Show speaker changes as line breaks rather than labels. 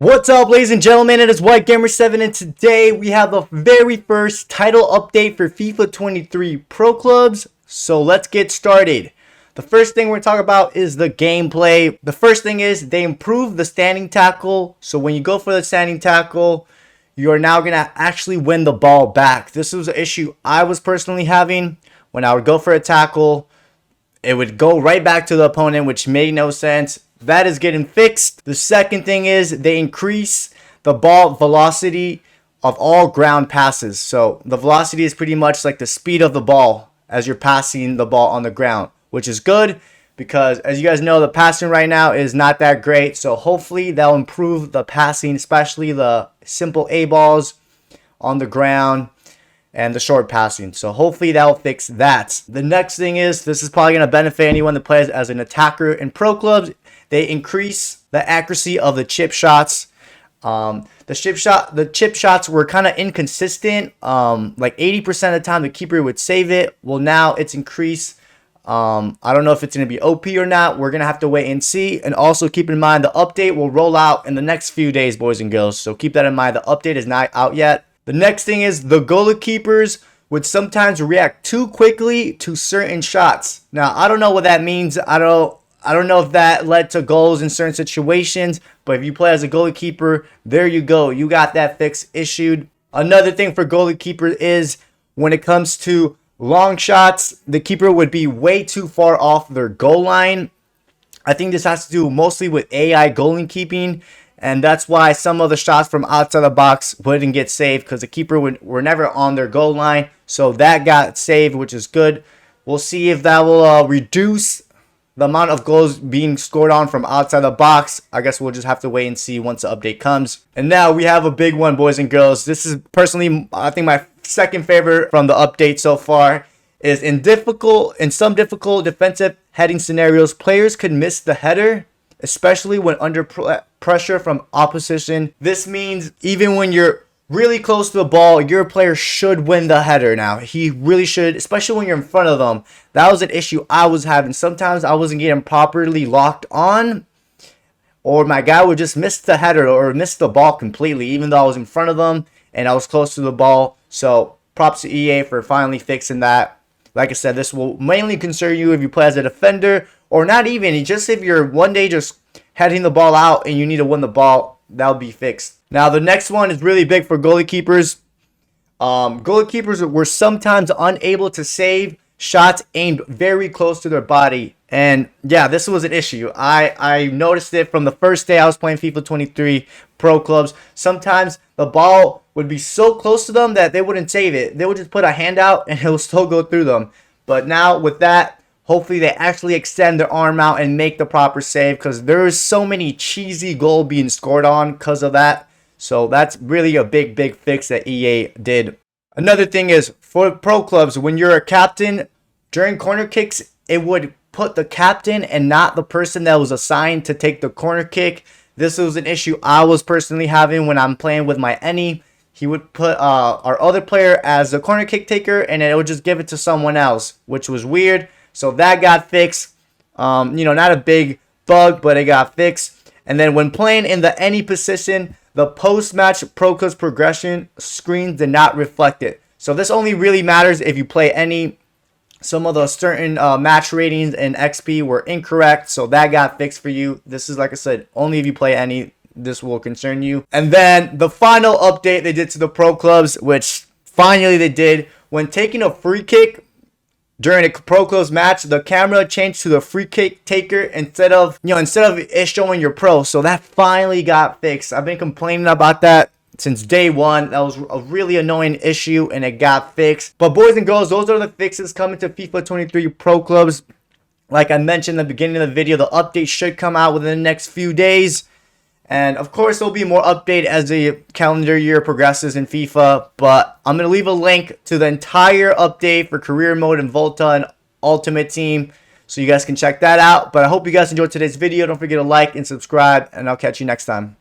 What's up, ladies and gentlemen? It is White Gamer 7, and today we have the very first title update for FIFA 23 Pro Clubs. So let's get started. The first thing we're going to talk about is the gameplay. The first thing is they improved the standing tackle. So when you go for the standing tackle, you are now going to actually win the ball back. This was an issue I was personally having. When I would go for a tackle, it would go right back to the opponent, which made no sense. That is getting fixed. The second thing is they increase the ball velocity of all ground passes. So the velocity is pretty much like the speed of the ball as you're passing the ball on the ground, which is good because, as you guys know, the passing right now is not that great. So hopefully that'll improve the passing, especially the simple A balls on the ground and the short passing. So hopefully that'll fix that. The next thing is, this is probably going to benefit anyone that plays as an attacker in pro clubs. They increase the accuracy of the chip shots. The chip shots were kind of inconsistent. Like 80% of the time the keeper would save it. Well, now it's increased. I don't know if it's going to be OP or not. We're going to have to wait and see. And also keep in mind the update will roll out in the next few days, boys and girls. So keep that in mind. The update is not out yet. The next thing is the goalkeepers would sometimes react too quickly to certain shots. Now, I don't know what that means. I don't know if that led to goals in certain situations, but if you play as a goalkeeper, there you go. You got that fix issued. Another thing for goalkeepers is when it comes to long shots, the keeper would be way too far off their goal line. I think this has to do mostly with AI goalkeeping, and that's why some of the shots from outside the box wouldn't get saved because the keeper were never on their goal line. So that got saved, which is good. We'll see if that will reduce the amount of goals being scored on from outside the box. I guess we'll just have to wait and see once the update comes. And now we have a big one, boys and girls. This is personally, I think, my second favorite from the update so far. Is in some difficult defensive heading scenarios, players could miss the header, especially when under pressure from opposition. This means even when you're really close to the ball, your player should win the header now. He really should, especially when you're in front of them. That was an issue I was having. Sometimes I wasn't getting properly locked on, or my guy would just miss the header or miss the ball completely, even though I was in front of them and I was close to the ball. So props to EA for finally fixing that. Like I said, this will mainly concern you if you play as a defender, or not even, just if you're one day just heading the ball out and you need to win the ball, that'll be fixed. Now, the next one is really big for goalkeepers. Goalkeepers were sometimes unable to save shots aimed very close to their body. And yeah, this was an issue. I noticed it from the first day I was playing FIFA 23 Pro Clubs. Sometimes the ball would be so close to them that they wouldn't save it. They would just put a hand out and it will still go through them. But now with that, hopefully they actually extend their arm out and make the proper save, because there is so many cheesy goals being scored on because of that. So that's really a big fix that EA did. Another thing is, for pro clubs, when you're a captain, during corner kicks, it would put the captain and not the person that was assigned to take the corner kick. This was an issue I was personally having when I'm playing with my Any. He would put our other player as the corner kick taker, and it would just give it to someone else, which was weird. So that got fixed. Not a big bug, but it got fixed. And then when playing in the Any position, the post-match Pro Clubs progression screen did not reflect it. So this only really matters if you play Any. Some of the certain match ratings and XP were incorrect, so that got fixed for you. This is, like I said, only if you play Any, this will concern you. And then the final update they did to the Pro Clubs, which finally they did, when taking a free kick during a Pro Clubs match, the camera changed to the free kick taker instead of it showing your pro. So that finally got fixed. I've been complaining about that since day one. That was a really annoying issue, and it got fixed. But boys and girls, those are the fixes coming to FIFA 23 Pro Clubs. Like I mentioned in the beginning of the video, the update should come out within the next few days. And of course, there'll be more update as the calendar year progresses in FIFA. But I'm going to leave a link to the entire update for Career Mode and Volta and Ultimate Team, so you guys can check that out. But I hope you guys enjoyed today's video. Don't forget to like and subscribe, and I'll catch you next time.